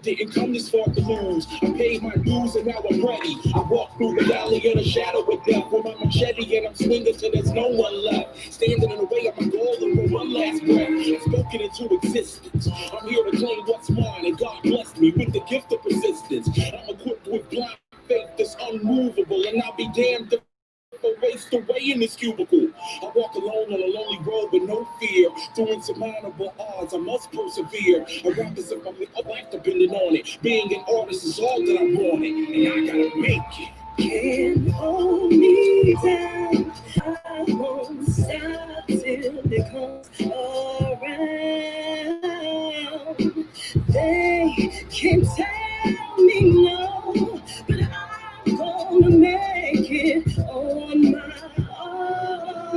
Didn't come this far to lose. I paid my dues and now I'm ready. I walk through the valley of the shadow of death with my machete and I'm swinging till there's no one left. Standing in the way of my goal and for one last breath. I've spoken into existence. I'm here to claim what's mine and God blessed me with the gift of persistence. I'm equipped with blind faith that's unmovable and I'll be damned if I waste away in this cubicle. I walk alone on a lonely road with no fear. Through insurmountable odds, I must persevere. I rap as if my life depended on it. Being an artist is all that I wanted, and I gotta make it. Can't hold me down. I won't stop till it comes around. They can tell me no, but I'm gonna make it on my own.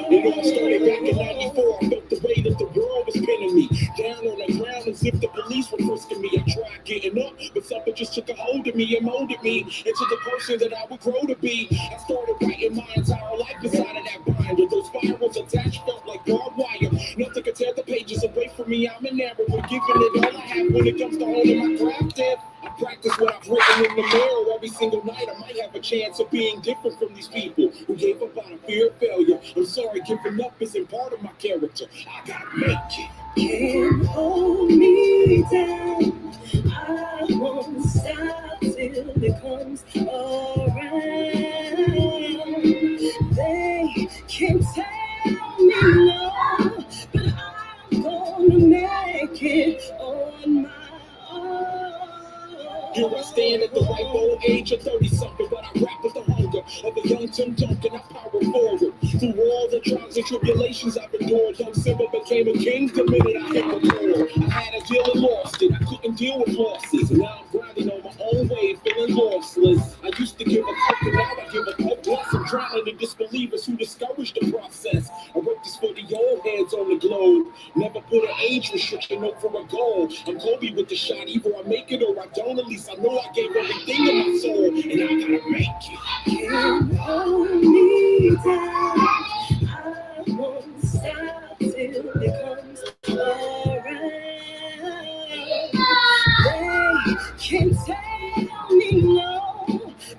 It all started back in 94. I felt the weight of the world was pinning me down on the ground as if the police were frisking me. I tried getting up, but something just took a hold of me and molded me into the person that I would grow to be. I started writing my entire life inside of that binder. Those spirals attached felt like barbed wire. Nothing could tear the pages away from me. I'm enamored with giving it all I have when it comes to holding my craft in. I practice what I've written in the mirror every single night. I might have a chance of being different from these people who gave up out of fear of failure. I'm sorry, giving up isn't part of my character. I gotta make it. Can't hold me down. I won't stop till it comes around. They can tell me no, but I'm gonna make it on my own. Here I stand at the ripe old age of 30-something, but I rap with the hunger of a young Tim Duncan. I power forward through all the trials and tribulations I've endured. Young Simba became a king the minute I hit the floor. I had a deal and lost it. I couldn't deal with losses. And now I'm grinding on my own way, feeling lossless. I used to give a fuck, and now I give a fuck less. I'm drowning the disbelievers who discouraged the process. I wrote this for the old heads on the globe. Never put an age restriction over a goal. I'm Kobe with the shot. Either I make it or I don't. At least I know I gave everything in my soul, and I gotta make it. Can't hold me down. I won't stop till it comes around. They can tell me no,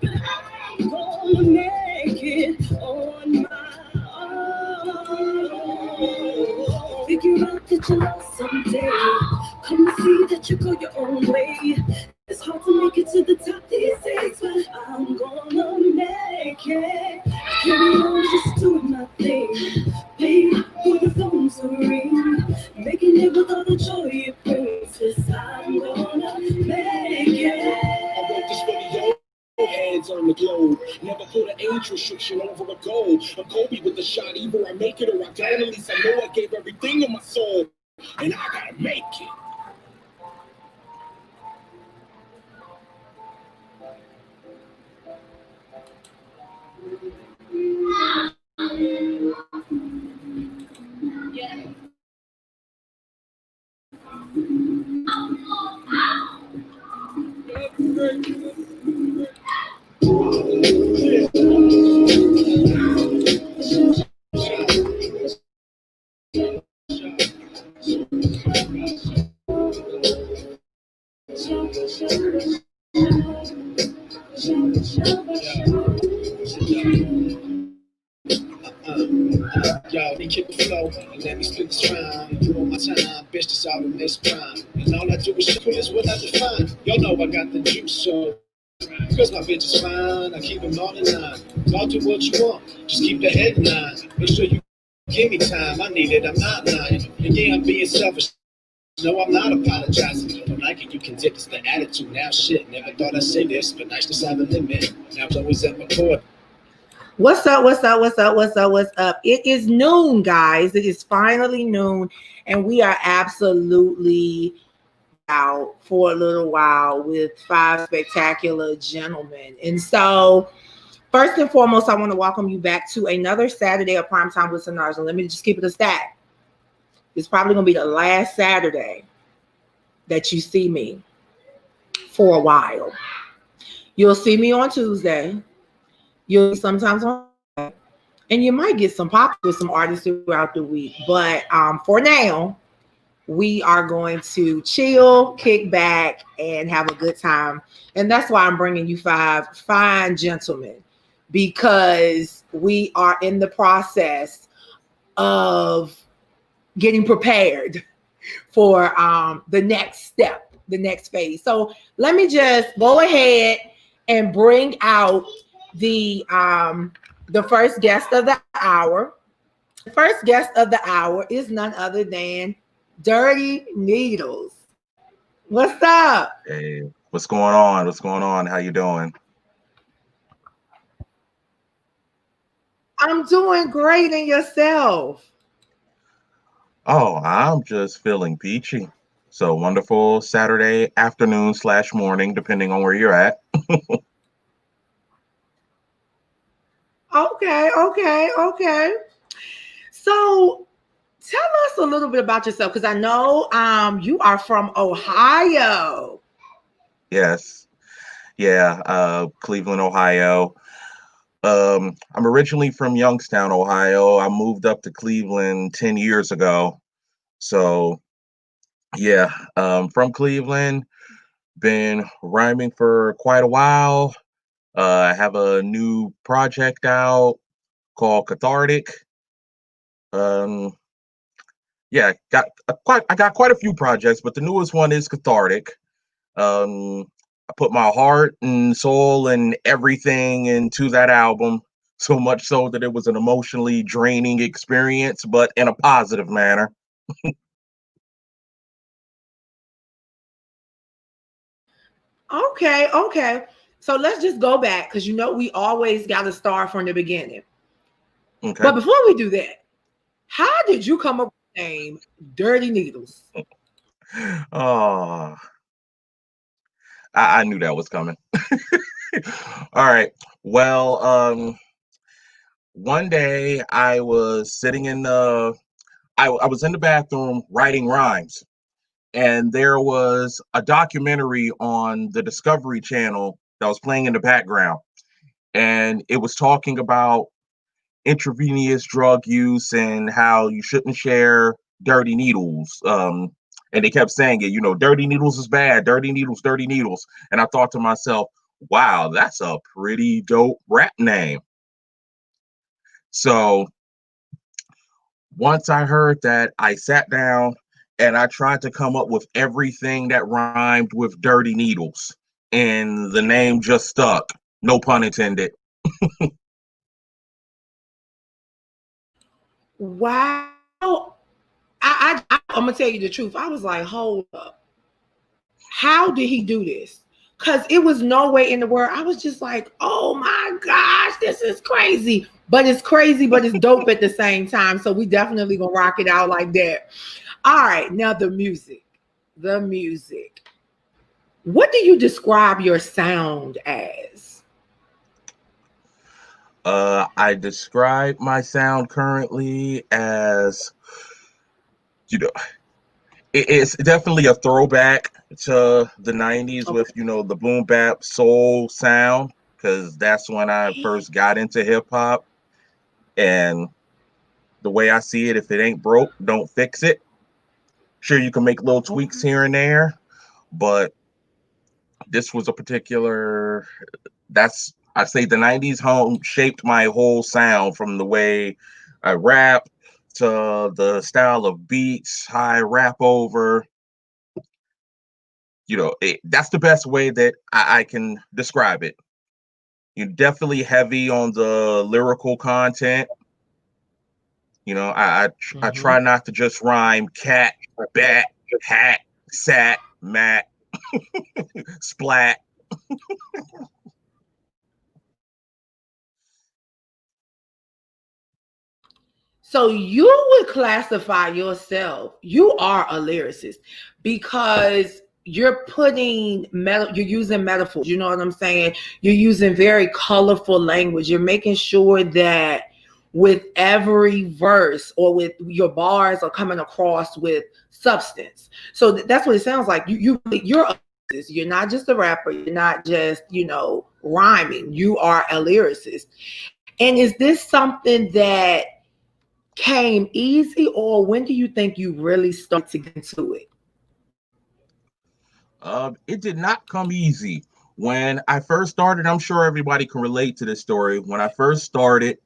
but I'm gonna make it on my own. Figure out that you love someday. Come to see that you go your own way. It's hard to make it to the top these days, but I'm gonna make it. Carry on just doing my thing. Wait for the phone to ring. Making it with all the joy it brings. 'Cause I'm gonna make it. I wrote this for the old heads on the globe. Never put an age restriction over a goal. I'm Kobe with the shot. Either I make it or I don't. At least I know I gave everything in my soul, and I gotta make it. Yeah. Yo, they kick the flow and let me split this rhyme. You on my time, bitch, that's all in this prime. And all I do is shit, is what I define. Y'all know I got the juice, so cause my bitch is fine, I keep them all in line. Y'all do what you want, just keep the head in line. Make sure you give me time, I need it, I'm not lying. And yeah, I'm being selfish. No, I'm not apologizing. Don't like it, you can dip, it's the attitude. Now shit, never thought I'd say this, but nice to have a limit. Now it's always at my core. What's up? It is noon, guys. It is finally noon, and we are absolutely out for a little while with 5 spectacular gentlemen. And so, first and foremost, I want to welcome you back to another Saturday of Primetime with SENOJ. And let me just keep it a stat. It's probably going to be the last Saturday that you see me for a while. You'll see me on Tuesday. You'll sometimes on, and you might get some pop with some artists throughout the week. But for now, we are going to chill, kick back, and have a good time. And that's why I'm bringing you 5 fine gentlemen, because we are in the process of getting prepared for the next step, the next phase. So let me just go ahead and bring out the first guest of the hour. The first guest of the hour is none other than Dirty Needles. What's up? Hey, what's going on? What's going on? How you doing? I'm doing great, and yourself? Oh, I'm just feeling peachy. So wonderful Saturday afternoon / morning, depending on where you're at. Okay. So tell us a little bit about yourself, because I know you are from Ohio. Yes. Yeah, Cleveland, Ohio. I'm originally from Youngstown, Ohio. I moved up to Cleveland 10 years ago. So yeah, from Cleveland, been rhyming for quite a while. I have a new project out called Cathartic. Um, yeah, I got quite a few projects, but the newest one is Cathartic. I put my heart and soul and everything into that album, so much so that it was an emotionally draining experience, but in a positive manner. Okay. So let's just go back, because we always got to start from the beginning. Okay. But before we do that, how did you come up with the name Dirty Needles? Oh, I knew that was coming. All right. Well, one day I was sitting in I was in the bathroom writing rhymes, and there was a documentary on the Discovery Channel that was playing in the background, and it was talking about intravenous drug use and how you shouldn't share dirty needles. And they kept saying it, dirty needles is bad, dirty needles. And I thought to myself, wow, that's a pretty dope rap name. So once I heard that, I sat down and I tried to come up with everything that rhymed with dirty needles. And the name just stuck. No pun intended. Wow. I'm gonna tell you the truth. I was like, hold up. How did he do this? Because it was no way in the world. I was just like, oh my gosh, this is crazy. But it's crazy, but it's dope at the same time. So we definitely gonna rock it out like that. All right, now the music. The music. What do you describe your sound as? I describe my sound currently as, it's definitely a throwback to the 90s with, the boom bap soul sound, because that's when I first got into hip hop. And the way I see it, if it ain't broke, don't fix it. Sure, you can make little tweaks here and there, but this was a particular, I say the 90s home shaped my whole sound, from the way I rap to the style of beats I rap over. That's the best way that I can describe it. You're definitely heavy on the lyrical content. I try not to just rhyme cat, bat, hat, sat, mat, splat. So you would classify yourself, you are a lyricist, because you're you're using metaphors, you know what I'm saying? You're using very colorful language. You're making sure that with every verse or with your bars are coming across with substance. So that's what it sounds like. You're a You're not just a rapper. You're not just, rhyming. You are a lyricist. And is this something that came easy, or when do you think you really started to get into it? It did not come easy. When I first started, I'm sure everybody can relate to this story. When I first started,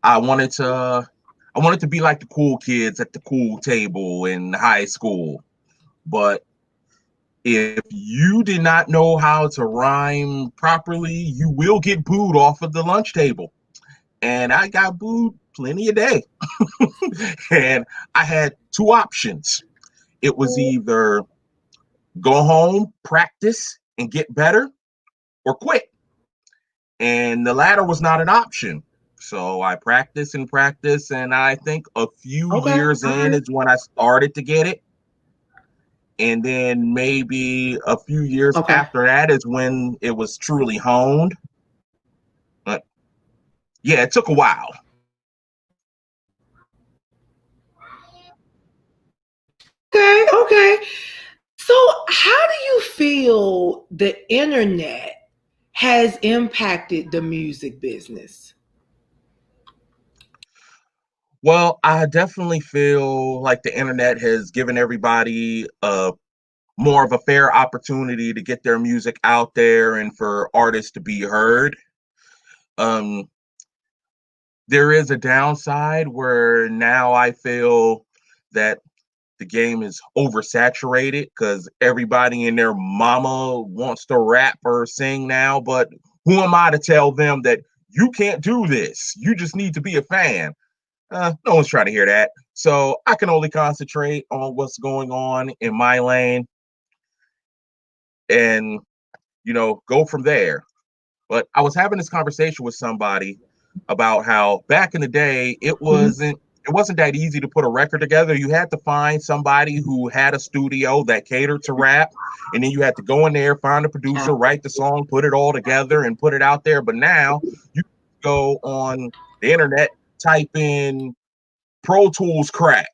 I wanted to be like the cool kids at the cool table in high school. But if you did not know how to rhyme properly, you will get booed off of the lunch table. And I got booed plenty a day. And I had two options. It was either go home, practice, and get better, or quit. And the latter was not an option. So I practiced and practiced, and I think a few Okay. years in is when I started to get it. And then maybe a few years after that is when it was truly honed. But yeah, it took a while. Okay. So how do you feel the internet has impacted the music business? Well, I definitely feel like the internet has given everybody more of a fair opportunity to get their music out there and for artists to be heard. Um, there is a downside where now I feel that the game is oversaturated because everybody and their mama wants to rap or sing now. But who am I to tell them that you can't do this? You just need to be a fan. No one's trying to hear that. So I can only concentrate on what's going on in my lane and, go from there. But I was having this conversation with somebody about how back in the day it wasn't that easy to put a record together. You had to find somebody who had a studio that catered to rap, and then you had to go in there, find a producer, write the song, put it all together, and put it out there. But now you go on the internet, type in Pro Tools crack,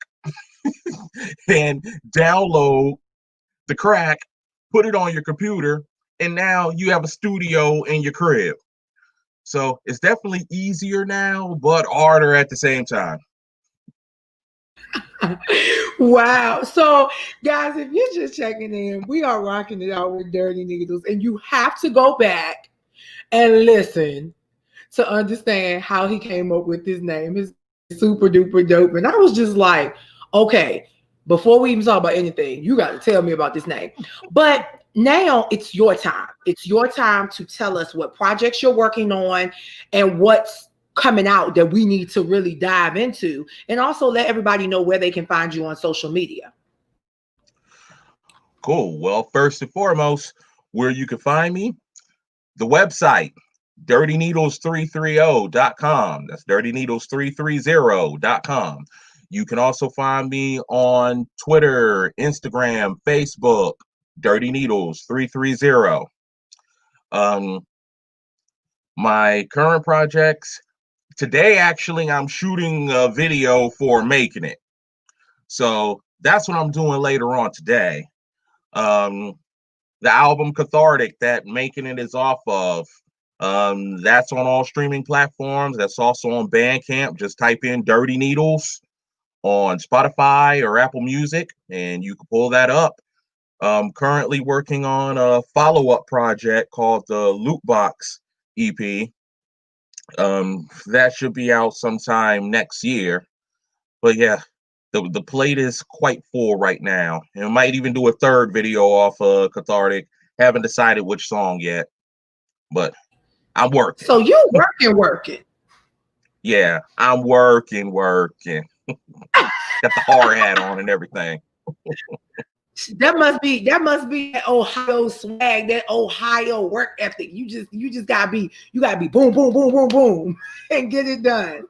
and download the crack, put it on your computer, and now you have a studio in your crib. So it's definitely easier now, but harder at the same time. Wow. So, guys, if you're just checking in, we are rocking it out with Dirty Needles, and you have to go back and listen to understand how he came up with his name. His super duper dope. And I was just like, okay, before we even talk about anything, you got to tell me about this name. But now it's your time. It's your time to tell us what projects you're working on and what's coming out that we need to really dive into, and also let everybody know where they can find you on social media. Cool. Well, first and foremost, where you can find me, the website, dirtyneedles330.com. That's dirtyneedles330.com. You can also find me on Twitter, Instagram, Facebook, Dirty Needles 330. My current projects, today actually I'm shooting a video for Making It. So that's what I'm doing later on today. The album Cathartic that Making It is off of, that's on all streaming platforms. That's also on Bandcamp. Just type in Dirty Needles on Spotify or Apple Music, and you can pull that up. Currently working on a follow-up project called the Loot Box EP. That should be out sometime next year. But yeah, the plate is quite full right now. And I might even do a third video off of Cathartic. Haven't decided which song yet, but I'm working. So you working. Yeah, I'm working. Got the hard hat on and everything. That must be that Ohio swag, that Ohio work ethic. You just gotta be boom, boom, boom, boom, boom, and get it done.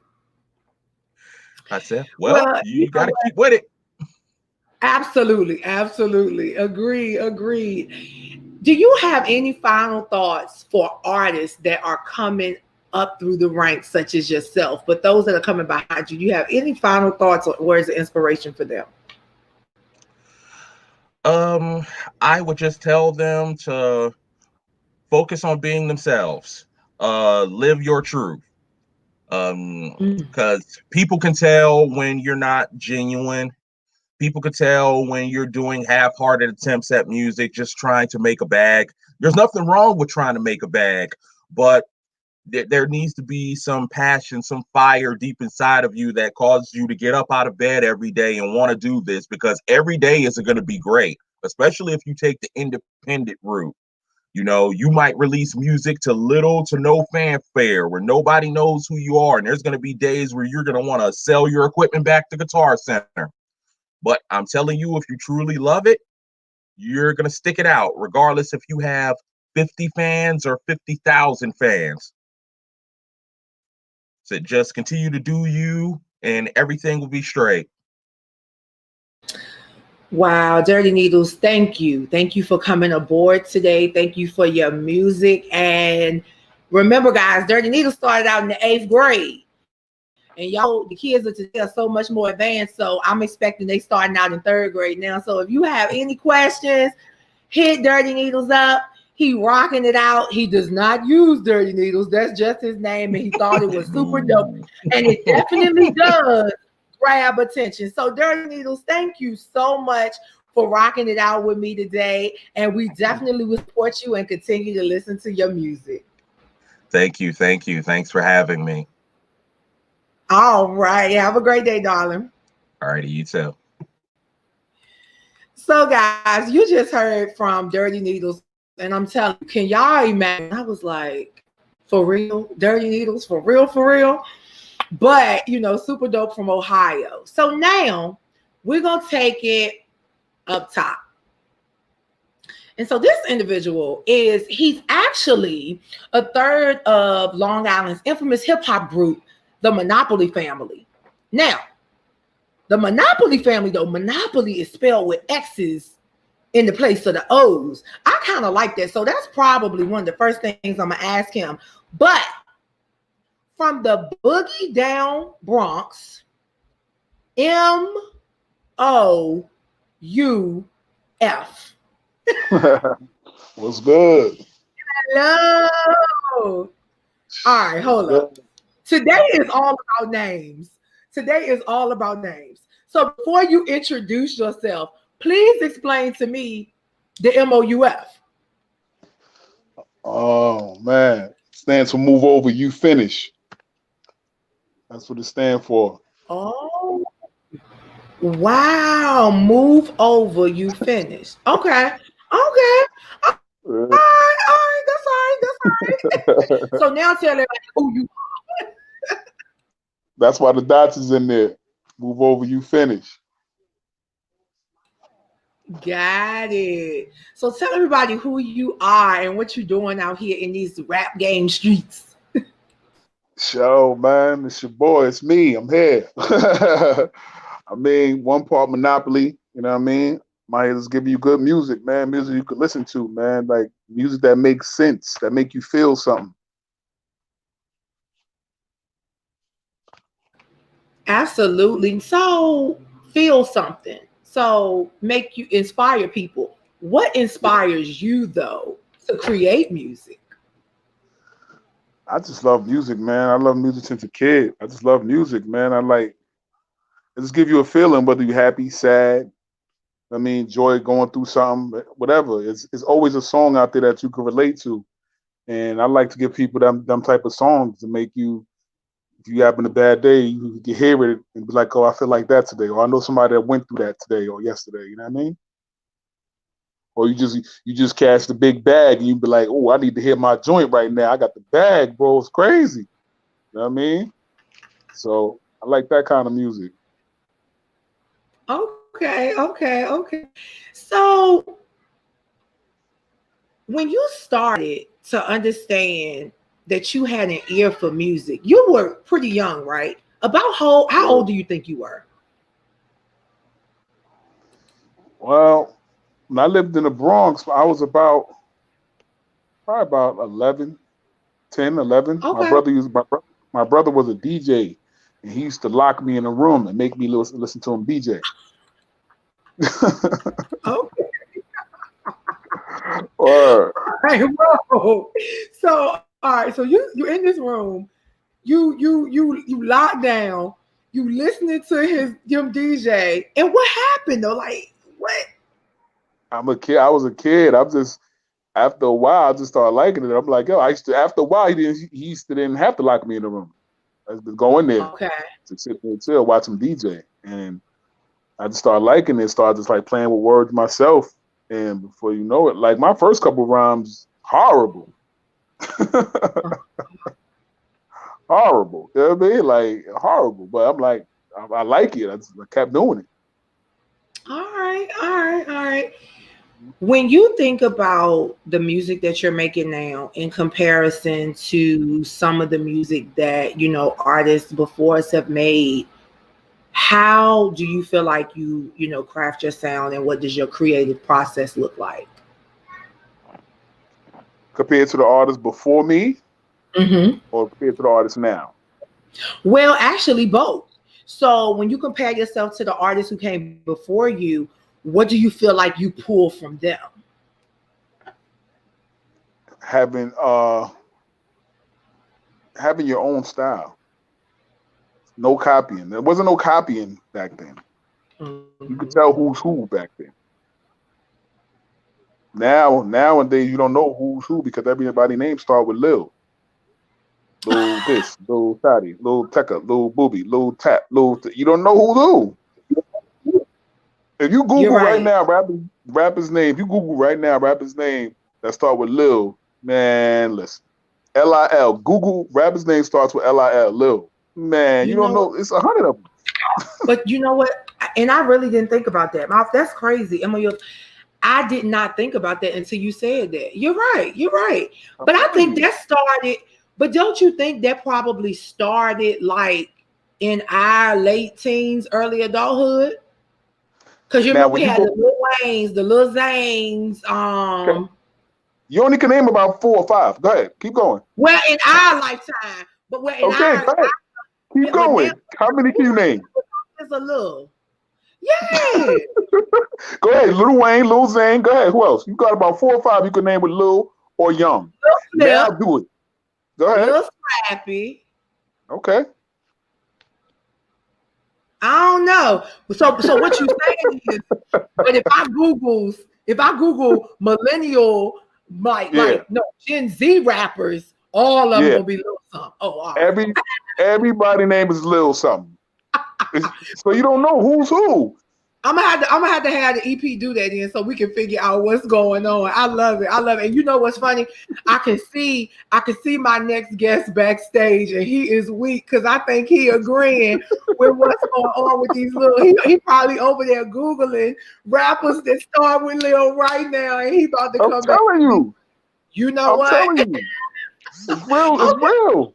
I said, well you gotta keep with it. Absolutely. Agreed. Do you have any final thoughts for artists that are coming up through the ranks, such as yourself, but those that are coming behind you? Do you have any final thoughts or words of inspiration for them? I would just tell them to focus on being themselves. Live your truth. Because people can tell when you're not genuine. People can tell when you're doing half-hearted attempts at music, just trying to make a bag. There's nothing wrong with trying to make a bag, but there needs to be some passion, some fire deep inside of you that causes you to get up out of bed every day and want to do this, because every day isn't going to be great, especially if you take the independent route. You know, you might release music to little to no fanfare where nobody knows who you are. And there's going to be days where you're going to want to sell your equipment back to Guitar Center. But I'm telling you, if you truly love it, you're going to stick it out, regardless if you have 50 fans or 50,000 fans. So just continue to do you and everything will be straight. Wow, Dirty Needles, thank you. Thank you for coming aboard today. Thank you for your music. And remember, guys, Dirty Needles started out in the 8th grade. And y'all, the kids of today are so much more advanced. So I'm expecting they starting out in 3rd grade now. So if you have any questions, hit Dirty Needles up. He rocking it out. He does not use Dirty Needles. That's just his name. And he thought it was super dope. And it definitely does grab attention. So Dirty Needles, thank you so much for rocking it out with me today. And we definitely will support you and continue to listen to your music. Thank you. Thank you. Thanks for having me. All right. Have a great day, darling. All righty. You too. So, guys, you just heard from Dirty Needles. And I'm telling you, can y'all imagine? I was like, for real? Dirty Needles? For real? For real? But, you know, super dope from Ohio. So now we're going to take it up top. And so this individual he's actually a third of Long Island's infamous hip hop group, the Monopoly Family. Now, the Monopoly Family, though, Monopoly is spelled with X's in the place of the O's. I kind of like that. So that's probably one of the first things I'm going to ask him. But from the Boogie Down Bronx, M.O.U.F. What's good? Hello. All right, hold up. Today is all about names. Today is all about names. So before you introduce yourself, please explain to me the M.O.U.F. Oh man, stands for Move Over, You Finish. That's what it stands for. Oh, wow. Move over, you finish. Okay. All right. That's all right. So now tell everybody who you are. That's why the dots is in there. Move over, you finish. Got it. So tell everybody who you are and what you're doing out here in these rap game streets. Show, man. It's your boy. It's me. I'm here. I mean, one part Monopoly, you know what I mean? Might just give you good music, man. Music you could listen to, man. Like music that makes sense, that make you feel something. Absolutely. So feel something. So make you inspire people. What inspires you though to create music? I just love music, man. I love music since a kid. I just love music, man. It just give you a feeling, whether you're happy, sad, I mean, joy, going through something, whatever. It's always a song out there that you can relate to. And I like to give people them type of songs to make you, if you having a bad day, you can hear it and be like, oh, I feel like that today. Or I know somebody that went through that today or yesterday. You know what I mean? Or you just catch the big bag and you be like, oh, I need to hear my joint right now. I got the bag, bro. It's crazy. You know what I mean? So I like that kind of music. Okay. So when you started to understand that you had an ear for music, you were pretty young, right? About how old do you think you were? Well, when I lived in the Bronx, I was probably about 11, 10, 11. Okay. My brother was a DJ, and he used to lock me in a room and make me listen to him DJ. So you in this room, you locked down, you listening to him DJ, and what happened though? Like what? I'm a kid. I was a kid. I'm just after a while, I just started liking it. I'm like, yo, I used to. After a while, he used to didn't have to lock me in the room. I just go in there Okay. to sit there and chill, watch him DJ, and I just started liking it. Started just like playing with words myself, and before you know it, like my first couple rhymes, horrible, horrible. You know what I mean? Like horrible. But I'm like, I like it. I kept doing it. All right. When you think about the music that you're making now in comparison to some of the music that, you know, artists before us have made, how do you feel like you craft your sound, and what does your creative process look like? Compared to the artists before me, Mm-hmm. or compared to the artists now? Well, actually both. So when you compare yourself to the artists who came before you, what do you feel like you pull from them? Having your own style. No copying. There wasn't no copying back then. Mm-hmm. You could tell who's who back then. Nowadays you don't know who's who because everybody's name start with Lil. Lil this, Lil Tati, Lil Tekka, Lil Booby, Lil Tap, you don't know who's who. If you Google right now rapper's name, if you Google right now rapper's name that start with Lil, man, listen. Lil. Google rapper's name starts with Lil. Lil. Man, you don't know. It's 100 of them. But you know what? And I really didn't think about that. That's crazy. M.O.U.F. I did not think about that until you said that. You're right. But I think that started, but don't you think that probably started like in our late teens, early adulthood? Because you remember we had the Lil Waynes, the Lil Zanes. Okay. You only can name about 4 or 5. Go ahead. Keep going. Well, in our lifetime. But go ahead. Keep going. How many can you name? There's a little. Yeah. Go ahead. Lil Wayne, Lil Zane. Go ahead. Who else? You got about 4 or 5 you can name with Lil or Young. Now do it. Go ahead. Lil Scrappy. Okay. I don't know. So what you saying is, but if I Google millennial, Gen Z rappers, all of them will be Lil something. Oh, all right. Everybody name is Lil something. So you don't know who's who. I'm gonna have to have the EP do that then, so we can figure out what's going on. I love it. And you know what's funny? I can see my next guest backstage, and he is weak because I think he agreeing with what's going on with these little. He probably over there googling rappers that start with Lil right now, and he about to come back. I'm telling you. You know what? I'm telling you. It's real. It's real.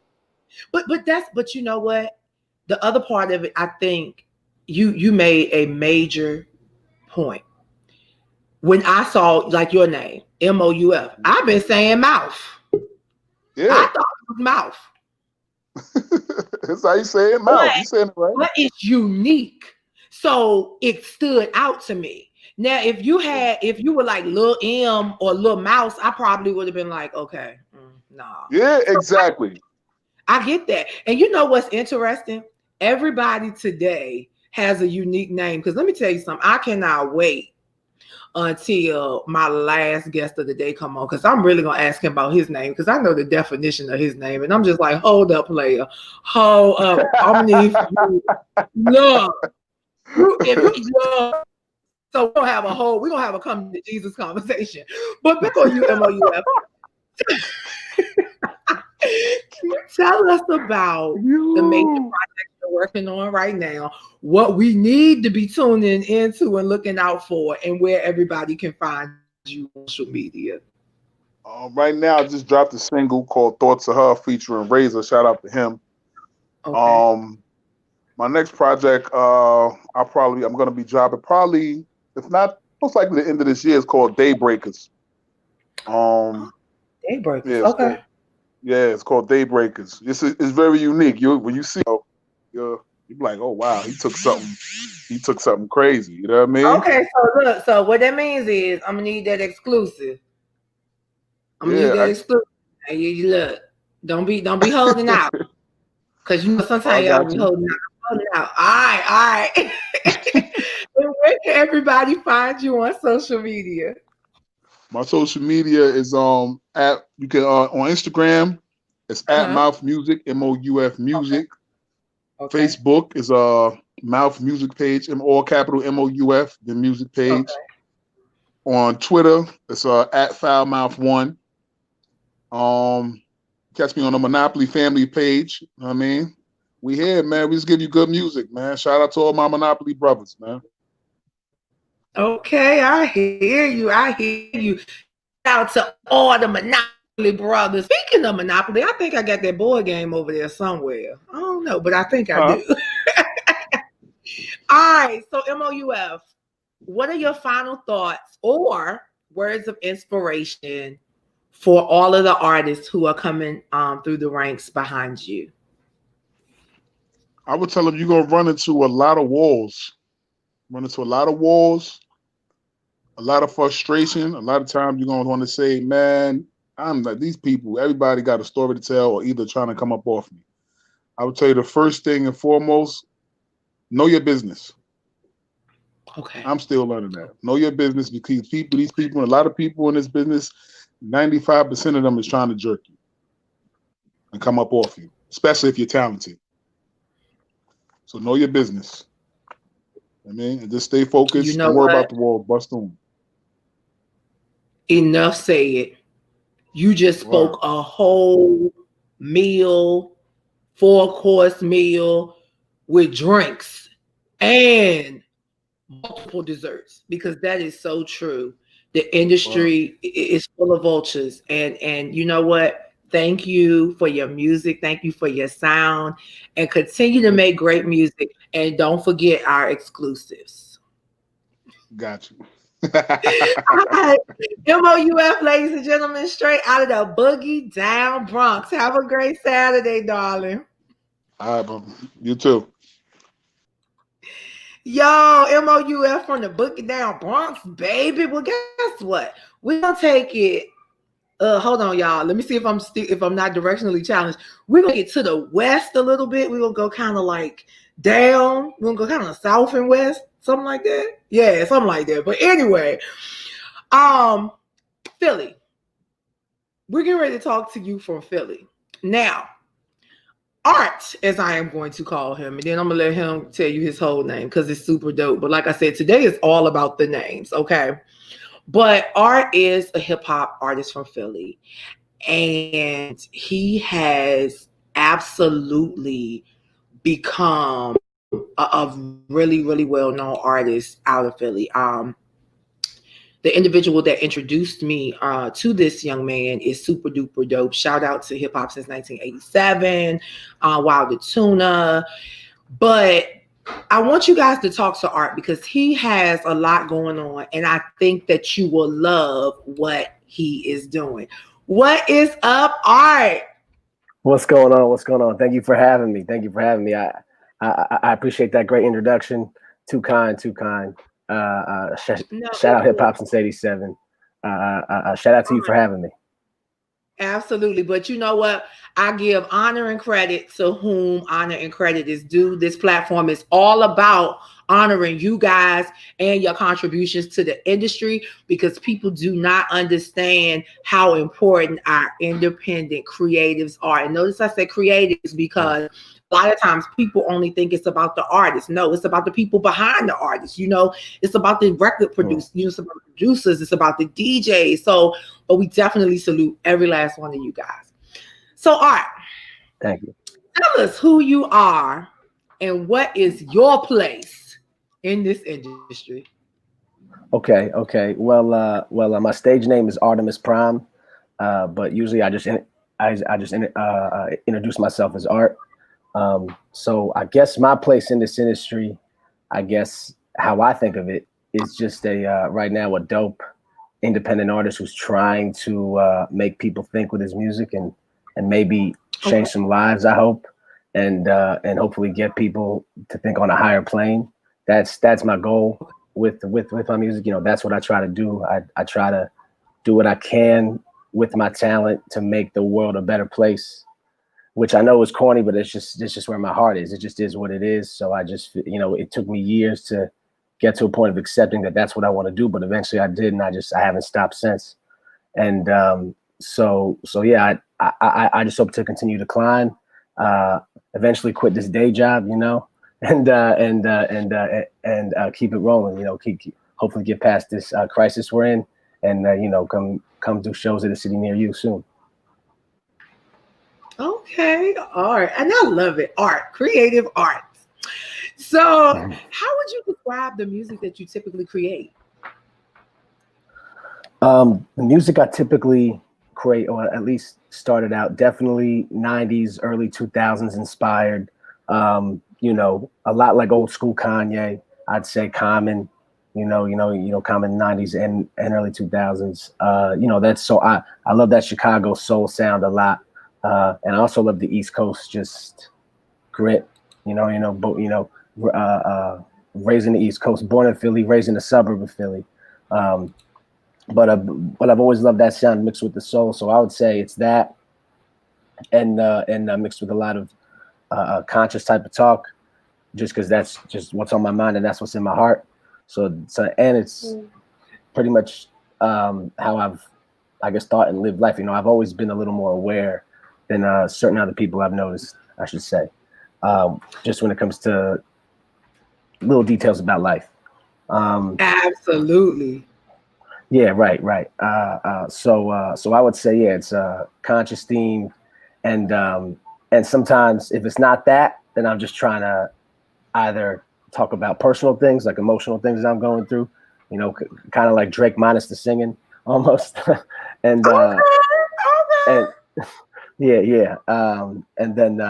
But you know what? The other part of it, I think. You made a major point. When I saw like your name, M.O.U.F, I've been saying M.O.U.F. Yeah. I thought it was M.O.U.F. That's how you say it, M.O.U.F. You saying it right. But it's unique. So it stood out to me. Now, if you were like Lil M or Lil Mouse, I probably would have been like, okay, nah. Yeah, exactly. I get that. And you know what's interesting? Everybody today has a unique name. Because let me tell you something. I cannot wait until my last guest of the day come on. Because I'm really going to ask him about his name. Because I know the definition of his name. And I'm just like, hold up, player. Hold up. I'm going to need you. Look. If you love. So we're going to have a come to Jesus conversation. But back on you, M.O.U.F. Can you tell us about the major projects you're working on right now, what we need to be tuning into and looking out for, and where everybody can find you on social media? Right now, I just dropped a single called Thoughts of Her featuring Razor. Shout out to him. Okay. My next project, I'm going to be dropping probably, if not, most likely the end of this year, is called Daybreakers. Daybreakers, yeah, okay. It's called Daybreakers. It's very unique. When you see it, you're like, oh wow, he took something crazy. You know what I mean? Okay, so what that means is I'm gonna need that exclusive. I'm gonna need that exclusive. Hey, you look. Don't be holding out. Because you know sometimes I y'all got be you. holding out. Holding out. All right. And where can everybody find you on social media? My social media is at you can on Instagram. It's at Uh-huh. Mouth Music, M.O.U.F. Okay. Music. Okay. Facebook is Mouth Music page, all capital M.O.U.F. the music page. Okay. On Twitter, it's at FoulMouth1. Catch me on the Monopoly family page. You know what I mean, we here, man. We just give you good music, man. Shout out to all my Monopoly brothers, man. Okay, I hear you. I hear you. Shout out to all the Monopoly brothers. Speaking of Monopoly, I think I got that board game over there somewhere. I don't know, but I think I Huh? do. All right, so M.O.U.F., what are your final thoughts or words of inspiration for all of the artists who are coming through the ranks behind you? I would tell them you're gonna run into a lot of walls. Run into a lot of walls, a lot of frustration. A lot of times you're gonna want to say, "Man, I'm like these people. Everybody got a story to tell, or either trying to come up off me." I would tell you the first thing and foremost, know your business. Okay. I'm still learning that. Know your business because these people, a lot of people in this business, 95% of them is trying to jerk you and come up off you, especially if you're talented. So know your business. I mean, and just stay You focused. know Don't worry about what? the wall. Bust on. Enough said. You just Word. spoke a whole meal, 4-course meal with drinks and multiple desserts, because that is so true. The Word. industry is full of vultures, and you know what? Thank you for your music. Thank you for your sound, and continue to make great music. And don't forget our exclusives. Got you. All right. M.O.U.F., ladies and gentlemen, straight out of the Boogie Down Bronx. Have a great Saturday, darling. All right, bro. You too. Yo, M.O.U.F. from the Boogie Down Bronx, baby. Well, guess what? We're gonna take it. Hold on, y'all. Let me see if I'm not directionally challenged. We're gonna get to the west a little bit. We're gonna go kind of like down. We're gonna go kind of south and west, something like that. Yeah, something like that. But anyway, Philly. We're getting ready to talk to you from Philly. Now, Art, as I am going to call him, and then I'm gonna let him tell you his whole name because it's super dope. But like I said, today is all about the names, okay? But Art is a hip hop artist from Philly, and he has absolutely become a really, really well-known artist out of Philly. The individual that introduced me to this young man is super duper dope. Shout out to hip hop since 1987, Wild the Tuna. But I want you guys to talk to Art because he has a lot going on, and I think that you will love what he is doing. What is up, Art? What's going on? What's going on? Thank you for having me. Thank you for having me. I appreciate that great introduction. Too kind, too kind. No, Shout out Hip Hop since '87. Shout out to you for having me. absolutely. But you know what? I give honor and credit to whom honor and credit is due. This platform is all about honoring you guys and your contributions to the industry because people do not understand how important our independent creatives are. And notice I said creatives because a lot of times people only think it's about the artists. No, it's about the people behind the artists. You know, it's about the record producers, you know, it's about the producers, it's about the DJs. So, but we definitely salute every last one of you guys. So, Art, thank you. Tell us who you are and what is your place in this industry. Okay. Well, my stage name is Artemis Prime, but usually I just introduce myself as Art. So I guess my place in this industry, I guess how I think of it is just right now a dope independent artist who's trying to make people think with his music and maybe change some lives, I hope, and hopefully get people to think on a higher plane. That's my goal with my music. You know, that's what I try to do. I try to do what I can with my talent to make the world a better place which I know is corny, but it's just where my heart is. It just is what it is. So I just, you know, it took me years to get to a point of accepting that that's what I want to do, but eventually I did, and I haven't stopped since. And so yeah, I just hope to continue to climb, eventually quit this day job, you know, and keep it rolling, you know, keep hopefully get past this crisis we're in, and you know, come do shows at a city near you soon. Okay, art, and I love it. Art, creative art. So, how would you describe the music that you typically create? The music I typically create, or at least started out, definitely 90s, early 2000s inspired. You know, a lot like old school Kanye. I'd say Common. You know, Common 90s and early 2000s. You know, that's so I love that Chicago soul sound a lot, and I also love the East Coast just grit. Raised in the East Coast, born in Philly, raised in a suburb of Philly. But I've always loved that sound mixed with the soul. So I would say it's that, and mixed with a lot of conscious type of talk, just because that's just what's on my mind and that's what's in my heart. So and it's pretty much how I've, I guess, thought and lived life. You know, I've always been a little more aware than certain other people I've noticed, I should say, just when it comes to little details about life. Absolutely. Yeah, right. So I would say, yeah, it's a conscious theme, and sometimes if it's not that, then I'm just trying to either talk about personal things, like emotional things that I'm going through, you know, kind of like Drake minus the singing almost, and and yeah, and then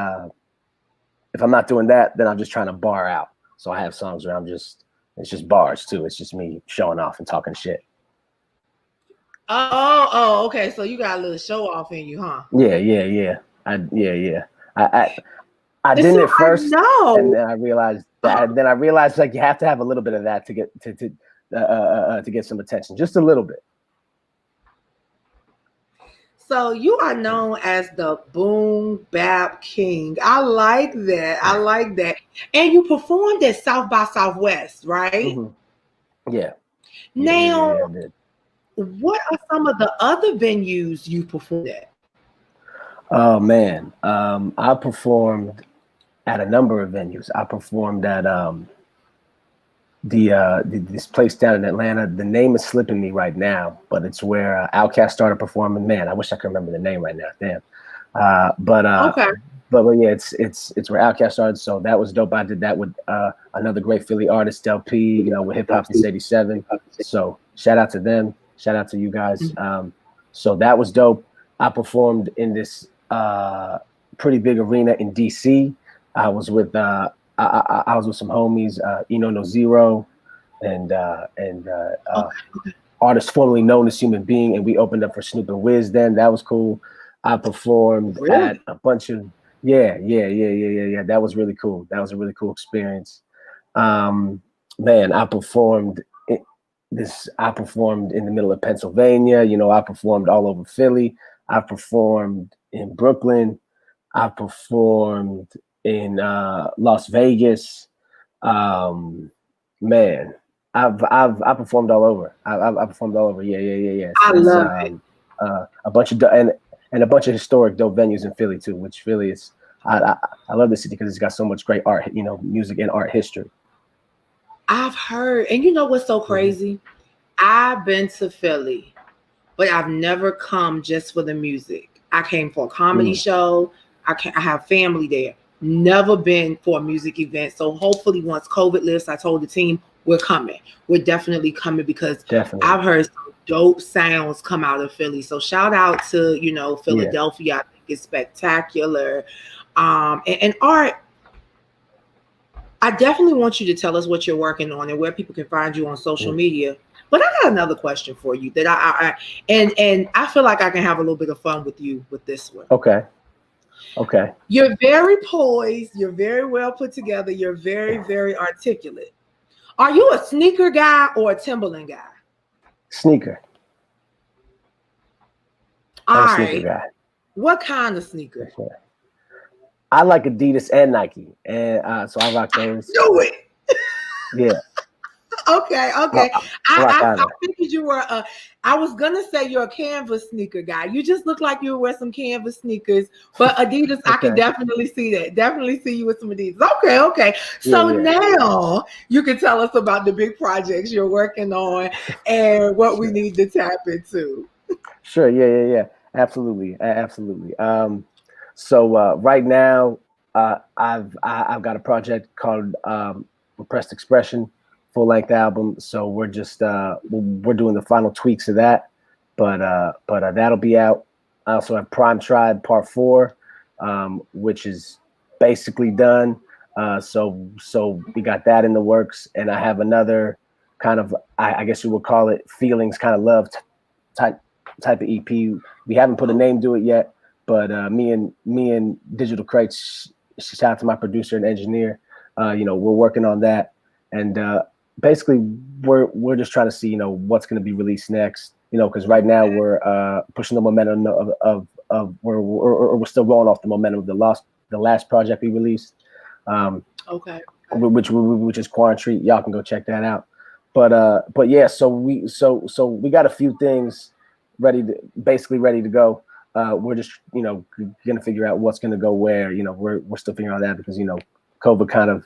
if I'm not doing that, then I'm just trying to bar out. So I have songs where it's just bars too. It's just me showing off and talking shit. Oh, okay. So you got a little show off in you, huh? Yeah. I didn't at first, and then I realized that. Then I realized like you have to have a little bit of that to get to get some attention, just a little bit. So you are known as the boom bap king. I like that. And you performed at South by Southwest, right? Mm-hmm. Yeah. Now, I did. What are some of the other venues you performed at? Oh man, I performed at a number of venues. I performed at this place down in Atlanta. The name is slipping me right now, but it's where Outkast started performing. Man, I wish I could remember the name right now. Damn. Okay. But yeah, it's where Outkast started. So that was dope. I did that with another great Philly artist, LP. You know, with Hip Hop Since '87. So shout out to them. Shout out to you guys. So that was dope. I performed in this pretty big arena in DC. I was with I was with some homies, Eno No Zero, and artist formerly known as Human Being, and we opened up for Snoop and Wiz. Then that was cool. I performed at a bunch of yeah. That was really cool. That was a really cool experience. Man, I performed in the middle of Pennsylvania. You know, I performed all over Philly. I performed in Brooklyn. I performed in Las Vegas. Man, I performed all over. I performed all over. Yeah. I love it. A bunch of and a bunch of historic dope venues in Philly too. Which Philly is, I love the city because it's got so much great art, you know, music and art history. I've heard, and you know what's so crazy? I've been to Philly, but I've never come just for the music. I came for a comedy show. I have family there. Never been for a music event. So hopefully once COVID lifts, I told the team we're coming. We're definitely coming because I've heard some dope sounds come out of Philly. So shout out to, you know, Philadelphia. Yeah. I think it's spectacular. And Art, I definitely want you to tell us what you're working on and where people can find you on social media. But I got another question for you that I feel like I can have a little bit of fun with you with this one. Okay. You're very poised. You're very well put together. You're very, very articulate. Are you a sneaker guy or a Timberland guy? Sneaker. All I'm a right. sneaker guy. What kind of sneaker? I like Adidas and Nike, and so I rock those. Do it. Yeah. Okay. I rock I either. figured you were I was gonna say you're a canvas sneaker guy. You just look like you would wear some canvas sneakers, but Adidas, I can Okay. definitely see that. Definitely see you with some Adidas. Okay. So Yeah. now you can tell us about the big projects you're working on and what we need to tap into. Sure. Yeah. Absolutely. Absolutely. So right now, I've got a project called Repressed Expression, full length album. So we're just we're doing the final tweaks of that, but that'll be out. I also have Prime Tribe Part 4, which is basically done. So we got that in the works, and I have another kind of I guess you would call it feelings, kind of love type of EP. We haven't put a name to it yet, but me and Digital Crates, shout out to my producer and engineer. We're working on that, and basically we're just trying to see what's going to be released next. Because right now we're pushing the momentum of we're still rolling off the momentum of the last project we released. Which is Quarantine. Y'all can go check that out. But yeah, so we got a few things ready to go. We're just gonna figure out what's gonna go where. We're still figuring out that because COVID kind of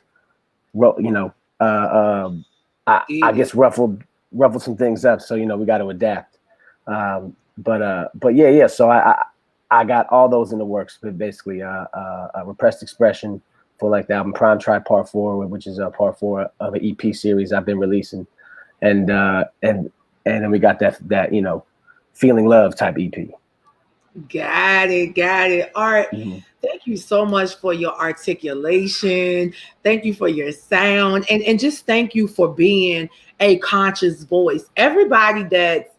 I guess ruffled some things up. So we got to adapt. But yeah. So I got all those in the works. But basically, Repressed Expression for like the album Prime Tribe Part 4, which is Part 4 of an EP series I've been releasing, and then we got that Feeling Love type EP. Got it. All right. Mm-hmm. Thank you so much for your articulation. Thank you for your sound. And just thank you for being a conscious voice. Everybody that's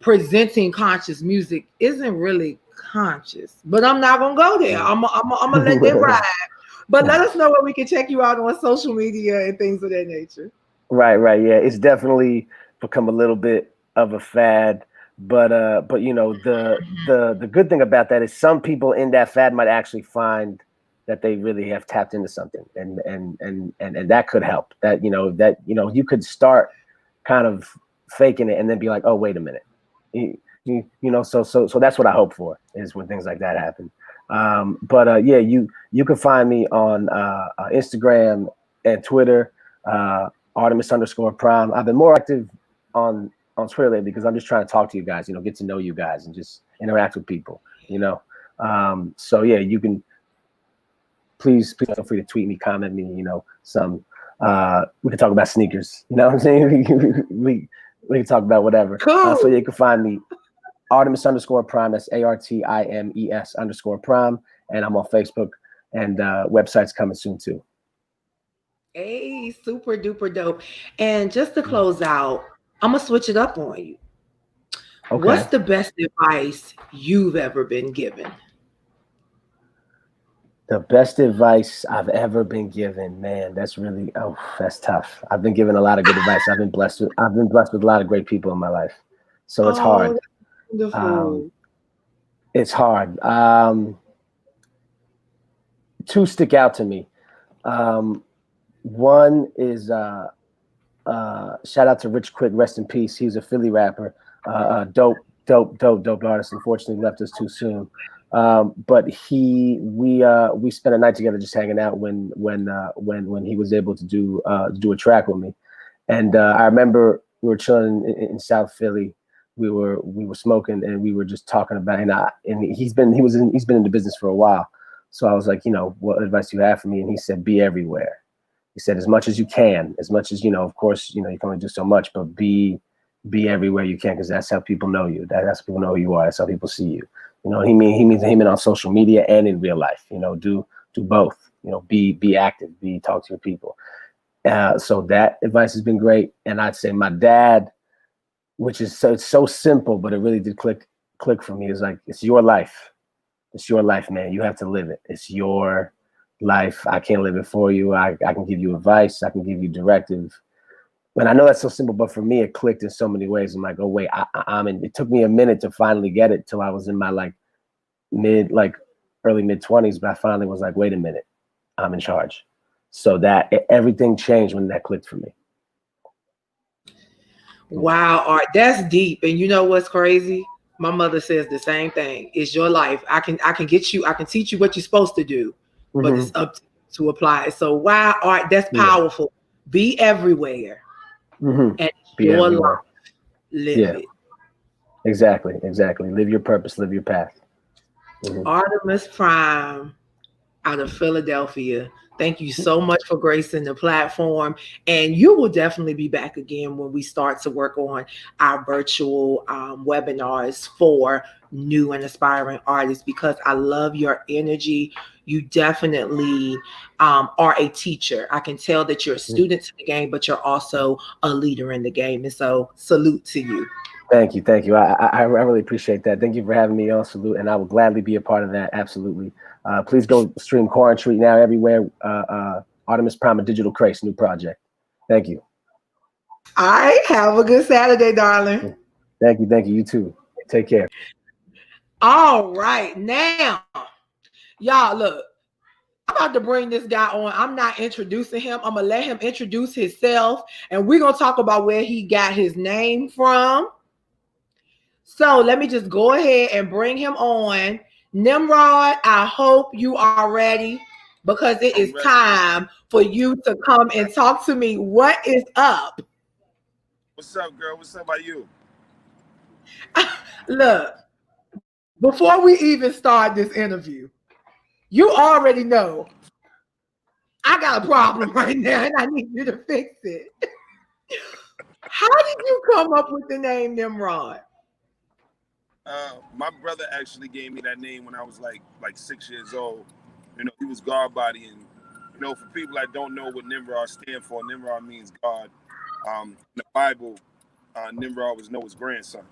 presenting conscious music isn't really conscious. But I'm not going to go there. I'm going to let that ride. But let us know where we can check you out on social media and things of that nature. Right. Yeah. It's definitely become a little bit of a fad. But the good thing about that is some people in that fad might actually find that they really have tapped into something, and that could help. That you could start kind of faking it and then be like, oh, wait a minute, so that's what I hope for, is when things like that happen. Yeah, you can find me on Instagram and Twitter, Artemis_Prime. I've been more active on Twitter lately because I'm just trying to talk to you guys, get to know you guys and just interact with people, So yeah, you can please feel free to tweet me, comment me, some we can talk about sneakers, you know what I'm saying? we can talk about whatever. Cool. So yeah, you can find me Artemis_Prime. That's ARTIMES_Prime, and I'm on Facebook, and website's coming soon too. Hey, super duper dope. And just to close out, I'm gonna switch it up on you. Okay. What's the best advice you've ever been given? The best advice I've ever been given, man, that's tough. I've been given a lot of good advice. I've been blessed with a lot of great people in my life. So it's hard. Wonderful. It's hard. Two stick out to me. One is shout out to Rich Quick, rest in peace. He was a Philly rapper, dope artist. Unfortunately, left us too soon. But we spent a night together just hanging out when he was able to do a track with me, and I remember we were chilling in South Philly. We were smoking and we were just talking about, and he's been in the business for a while. So I was like, what advice do you have for me? And he said, be everywhere. He said, as much as you can, as much as, of course, you can only do so much, but be everywhere you can, because that's how people know you. That's how people know who you are. That's how people see you. He means him on social media and in real life. Do both. Be active. Talk to your people. So that advice has been great. And I'd say my dad, which is it's so simple, but it really did click for me. Is like, it's your life. It's your life, man. You have to live it. It's your life. I can't live it for you. I can give you advice. I can give you directive. And I know that's so simple, but for me, it clicked in so many ways. I'm like, oh wait, I'm in. It took me a minute to finally get it till I was in my mid early mid-20s, but I finally was like, wait a minute, I'm in charge. So that everything changed when that clicked for me. Wow, Art, that's deep. And you know what's crazy? My mother says the same thing. It's your life. I can teach you what you're supposed to do, but it's up to apply it. So wow, Art, that's powerful. Be everywhere. And Be your everywhere. life. Live it. Exactly. Live your purpose, live your path. Artemis Prime out of Philadelphia. Thank you so much for gracing the platform. And you will definitely be back again when we start to work on our virtual webinars for new and aspiring artists, because I love your energy. You definitely are a teacher. I can tell that you're a student to the game, but you're also a leader in the game. And so salute to you. Thank you. I really appreciate that. Thank you for having me on. Salute, and I will gladly be a part of that. Absolutely. Please go stream Core and Treat now everywhere. Artemis Prime, a Digital Craze, new project. Thank you. All right. Have a good Saturday, darling. Thank you. You too. Take care. All right. Now, y'all, look. I'm about to bring this guy on. I'm not introducing him. I'm going to let him introduce himself, and we're going to talk about where he got his name from. So let me just go ahead and bring him on. Nimrod, I hope you are ready, because it is time for you to come and talk to me. What is up? What's up, girl? What's up about you? Look, before we even start this interview, you already know I got a problem right now, and I need you to fix it. How did you come up with the name Nimrod? My brother actually gave me that name when I was like 6 years old. You know, he was God body, and you know, for people that don't know what Nimrod stands for, Nimrod means God. In the Bible, Nimrod was Noah's grandson,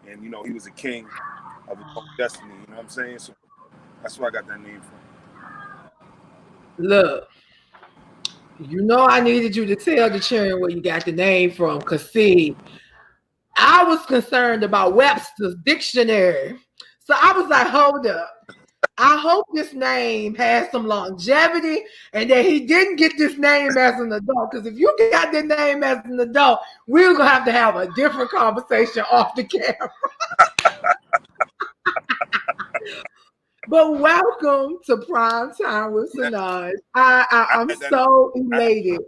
and you know, he was a king of his own destiny. You know what I'm saying? So that's where I got that name from. Look, you know I needed you to tell the children where you got the name from, because see, I was concerned about Webster's dictionary. So I was like, hold up. I hope this name has some longevity and that he didn't get this name as an adult. Because if you got the name as an adult, we're going to have a different conversation off the camera. But welcome to Prime Time with SENOJ. I'm so elated.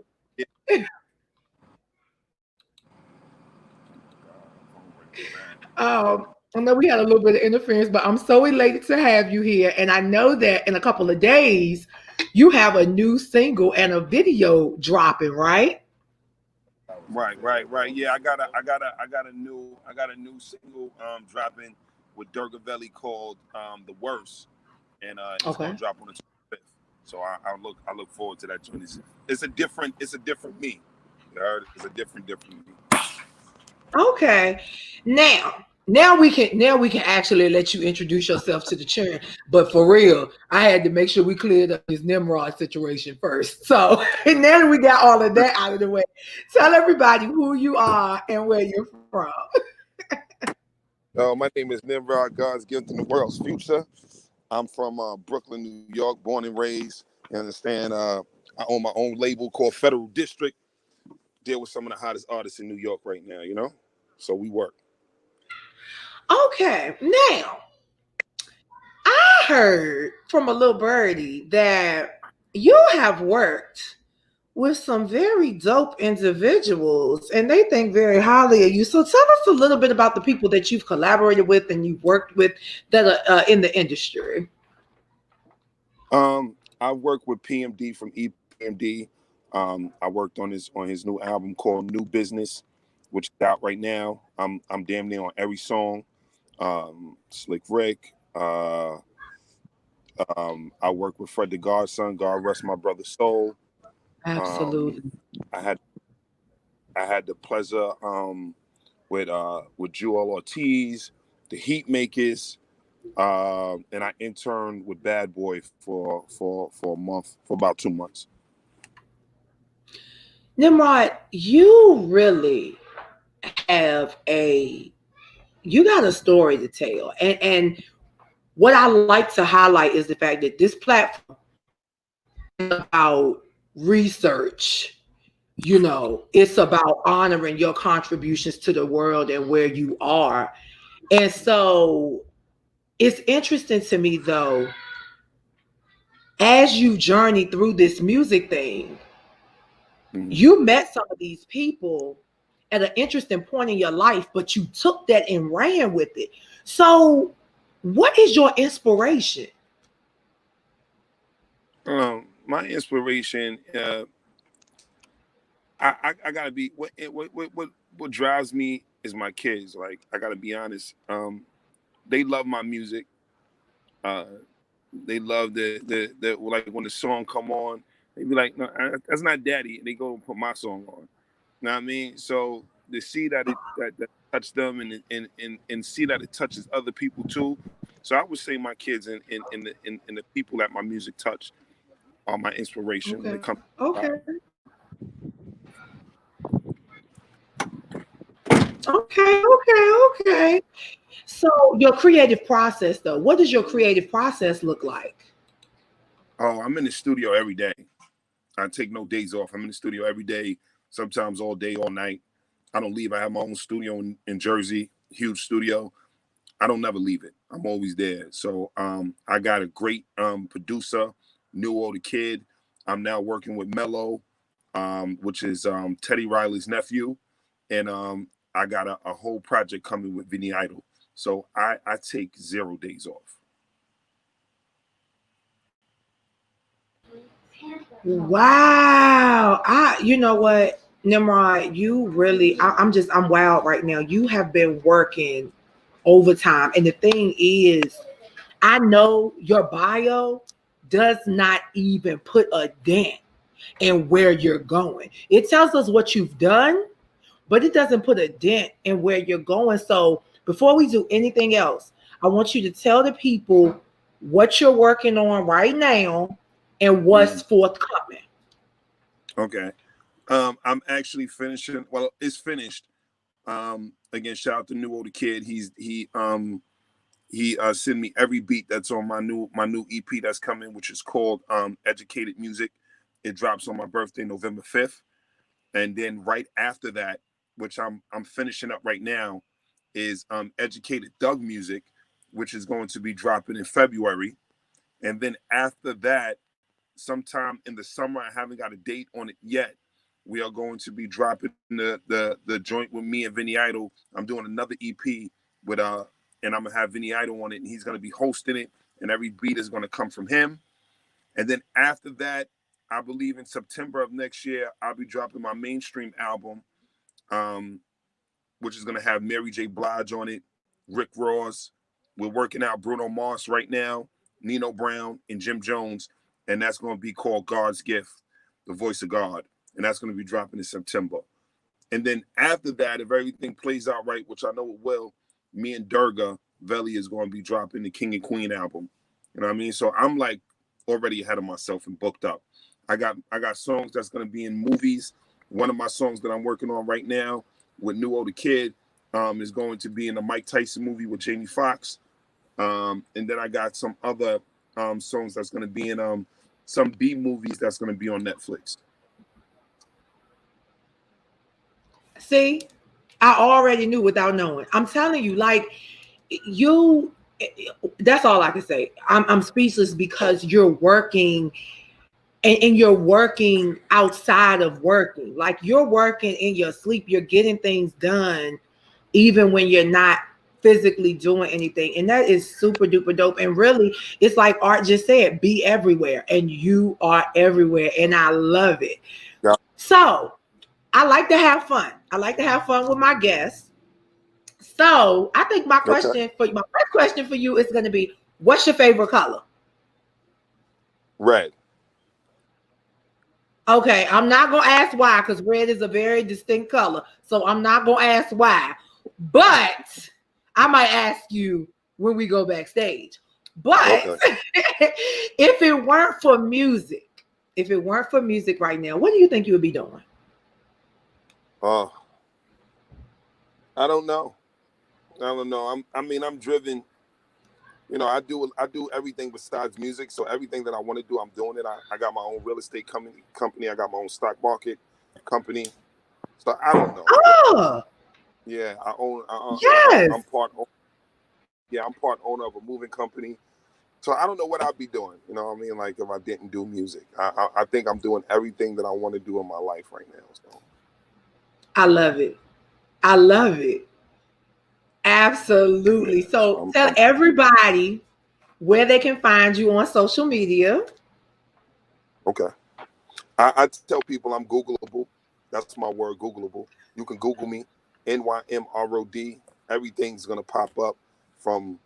I know we had a little bit of interference, but I'm so elated to have you here. And I know that in a couple of days, you have a new single and a video dropping, right? Right. Yeah, I got a new single dropping with Durgavelli called "The Worst," and it's gonna drop on the 25th. So I look forward to that 26th. It's a different me. You heard? It's a different me. Okay. Now we can actually let you introduce yourself to the children. But for real, I had to make sure we cleared up this Nimrod situation first. So and now that we got all of that out of the way, tell everybody who you are and where you're from. My name is Nimrod, God's gift in the world's future. I'm from Brooklyn, New York, born and raised. You understand? I own my own label called Federal District. Deal with some of the hottest artists in New York right now, you know? So we work. Okay, now I heard from a little birdie that you have worked with some very dope individuals and they think very highly of you. So tell us a little bit about the people that you've collaborated with and you've worked with that are in the industry. I worked with PMD from EPMD. I worked on his new album called New Business, which is out right now. I'm damn near on every song. Slick Rick. I work with Fred the Godson. God rest my brother's soul. Absolutely. I had the pleasure with Jewel Ortiz, the Heat Makers, and I interned with Bad Boy for a month, for about 2 months. Nimrod, you really have you got a story to tell, and what I like to highlight is the fact that this platform is about research. You know, it's about honoring your contributions to the world and where you are. And so it's interesting to me, though, as you journey through this music thing, you met some of these people at an interesting point in your life, but you took that and ran with it. So, what is your inspiration? My inspiration, I gotta be what drives me is my kids. Like, I gotta be honest. They love my music. They love the like when the song come on, they be like, no, that's not daddy. And they go and put my song on. You know what I mean? So to see that that touched them and see that it touches other people too. So I would say my kids and the people that my music touch are my inspiration when it comes to Okay. Okay. So your creative process, though, what does your creative process look like? Oh, I'm in the studio every day. I take no days off. I'm in the studio every day, sometimes all day, all night. I don't leave. I have my own studio in Jersey, huge studio. I don't never leave it. I'm always there. So I got a great producer, New the Kid. I'm now working with Mello, which is Teddy Riley's nephew. And I got a whole project coming with Vinny Idol. So I take 0 days off. Wow. You know what, Nimrod, you really, I'm wild right now. You have been working overtime. And the thing is, I know your bio does not even put a dent in where you're going. It tells us what you've done, but it doesn't put a dent in where you're going. So before we do anything else, I want you to tell the people what you're working on right now and what's forthcoming. Okay. I'm actually finishing. Well, it's finished. Again, shout out to New the Kid. He sent me every beat that's on my new EP that's coming, which is called Educated Music. It drops on my birthday, November 5th. And then right after that, which I'm finishing up right now, is Educated Doug Music, which is going to be dropping in February. And then after that, sometime in the summer, I haven't got a date on it yet. We are going to be dropping the joint with me and Vinny Idol. I'm doing another EP with and I'm gonna have Vinny Idol on it, and he's gonna be hosting it, and every beat is gonna come from him. And then after that, I believe in September of next year, I'll be dropping my mainstream album, which is gonna have Mary J. Blige on it, Rick Ross. We're working out Bruno Mars right now, Nino Brown, and Jim Jones, and that's gonna be called God's Gift, the Voice of God, and that's gonna be dropping in September. And then after that, if everything plays out right, which I know it will, me and Durga Veli is going to be dropping the King and Queen album. You know what I mean? So I'm like already ahead of myself and booked up. I got songs that's going to be in movies. One of my songs that I'm working on right now with New the Kid is going to be in the Mike Tyson movie with Jamie Foxx. And then I got some other songs that's going to be in some B movies that's going to be on Netflix. See, I already knew without knowing. I'm telling you, like, you, that's all I can say. I'm speechless because you're working and you're working outside of working. Like, you're working in your sleep, you're getting things done even when you're not physically doing anything. And that is super duper dope. And really, it's like Art just said, be everywhere. And you are everywhere. And I love it. Yeah. So I like to have fun. I like to have fun with my guests. So I think my first question for you is going to be, what's your favorite color? Red. Okay, I'm not going to ask why, because red is a very distinct color. So I'm not going to ask why. But I might ask you when we go backstage. But if it weren't for music right now, what do you think you would be doing? Oh, I don't know. I'm driven. you know, I do everything besides music. So everything that I want to do, I'm doing it. I got my own real estate company. I got my own stock market company. So I don't know. Oh, Yeah, I own. yes. I'm part. Yeah, I'm part owner of a moving company. So I don't know what I'd be doing. You know what I mean? Like if I didn't do music, I think I'm doing everything that I want to do in my life right now. So I love it. I love it. Absolutely. yeah, So tell everybody where they can find you on social media. okay. I tell people I'm Googleable. That's my word, Googleable. You can Google me, NYMROD. Everything's gonna pop up, from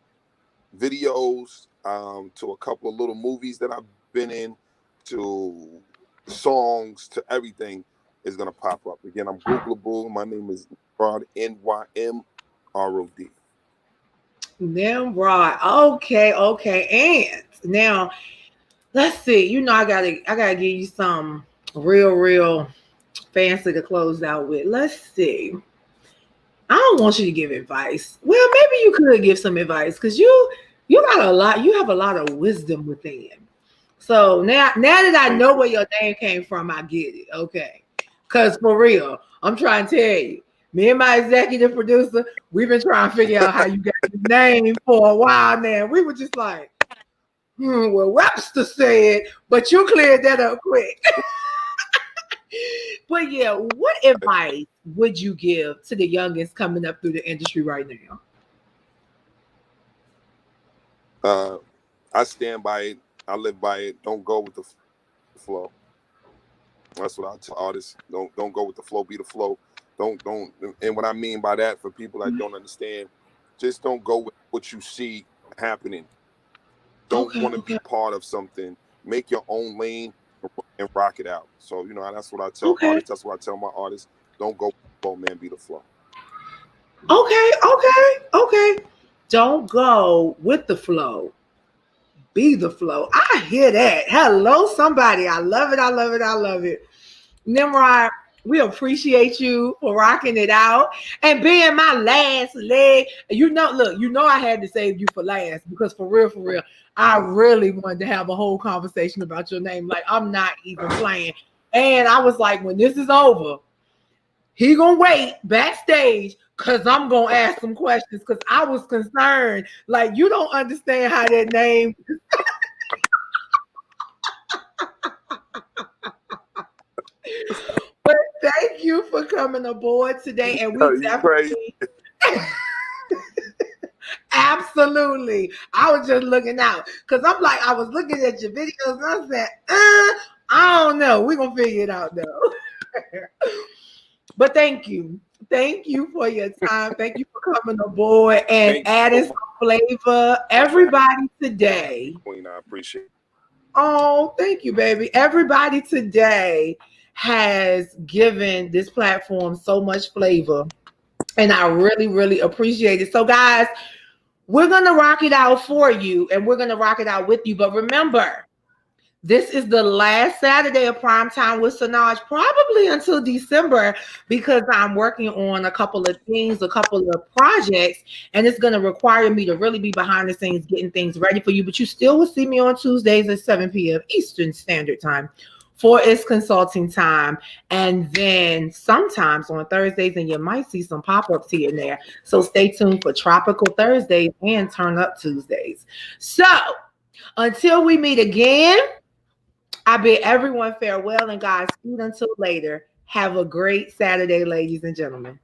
videos to a couple of little movies that I've been in, to songs, to everything is gonna pop up. Again, I'm Googleable. My name is NYMROD, NYMROD. NYMROD. Okay. And now let's see. You know, I gotta give you some real fancy to close out with. Let's see. I don't want you to give advice. Well, maybe you could give some advice because you got a lot. You have a lot of wisdom within. So now that I know where your name came from, I get it. Okay, because for real, I'm trying to tell you. Me and my executive producer, we've been trying to figure out how you got your name for a while now. We were just like, well, Webster said, but you cleared that up quick. But yeah, what advice would you give to the youngest coming up through the industry right now? I stand by it. I live by it. Don't go with the flow. That's what I tell artists. Don't go with the flow. Be the flow. Don't. And what I mean by that, for people that don't understand, just don't go with what you see happening. Don't want to be part of something. Make your own lane and rock it out. So you know, that's what I tell artists. That's what I tell my artists. Don't go with the flow, man. Be the flow. Okay. Don't go with the flow. Be the flow. I hear that. Hello, somebody. I love it. NYMROD, we appreciate you for rocking it out and being my last leg. You know I had to save you for last because for real, I really wanted to have a whole conversation about your name. Like, I'm not even playing. And I was like, when this is over, he gonna wait backstage because I'm gonna ask some questions because I was concerned. Like, you don't understand how that name. But thank you for coming aboard today, and we definitely absolutely. I was just looking out because I'm like, I was looking at your videos and I said, I don't know. We're gonna figure it out though. But thank you for your time. Thank you for coming aboard and adding some flavor. Everybody today. Queen, I appreciate it. Oh, thank you, baby. Everybody today has given this platform so much flavor, and I really appreciate it. So, guys, we're gonna rock it out for you, and we're gonna rock it out with you. But remember, this is the last Saturday of Prime Time with SENOJ, probably until December, because I'm working on a couple of things, a couple of projects, and it's going to require me to really be behind the scenes getting things ready for you. But you still will see me on Tuesdays at 7 p.m. Eastern Standard Time for its consulting time. And then sometimes on Thursdays, and you might see some pop-ups here and there. So stay tuned for Tropical Thursdays and Turn Up Tuesdays. So until we meet again, I bid everyone farewell and Godspeed until later. Have a great Saturday, ladies and gentlemen.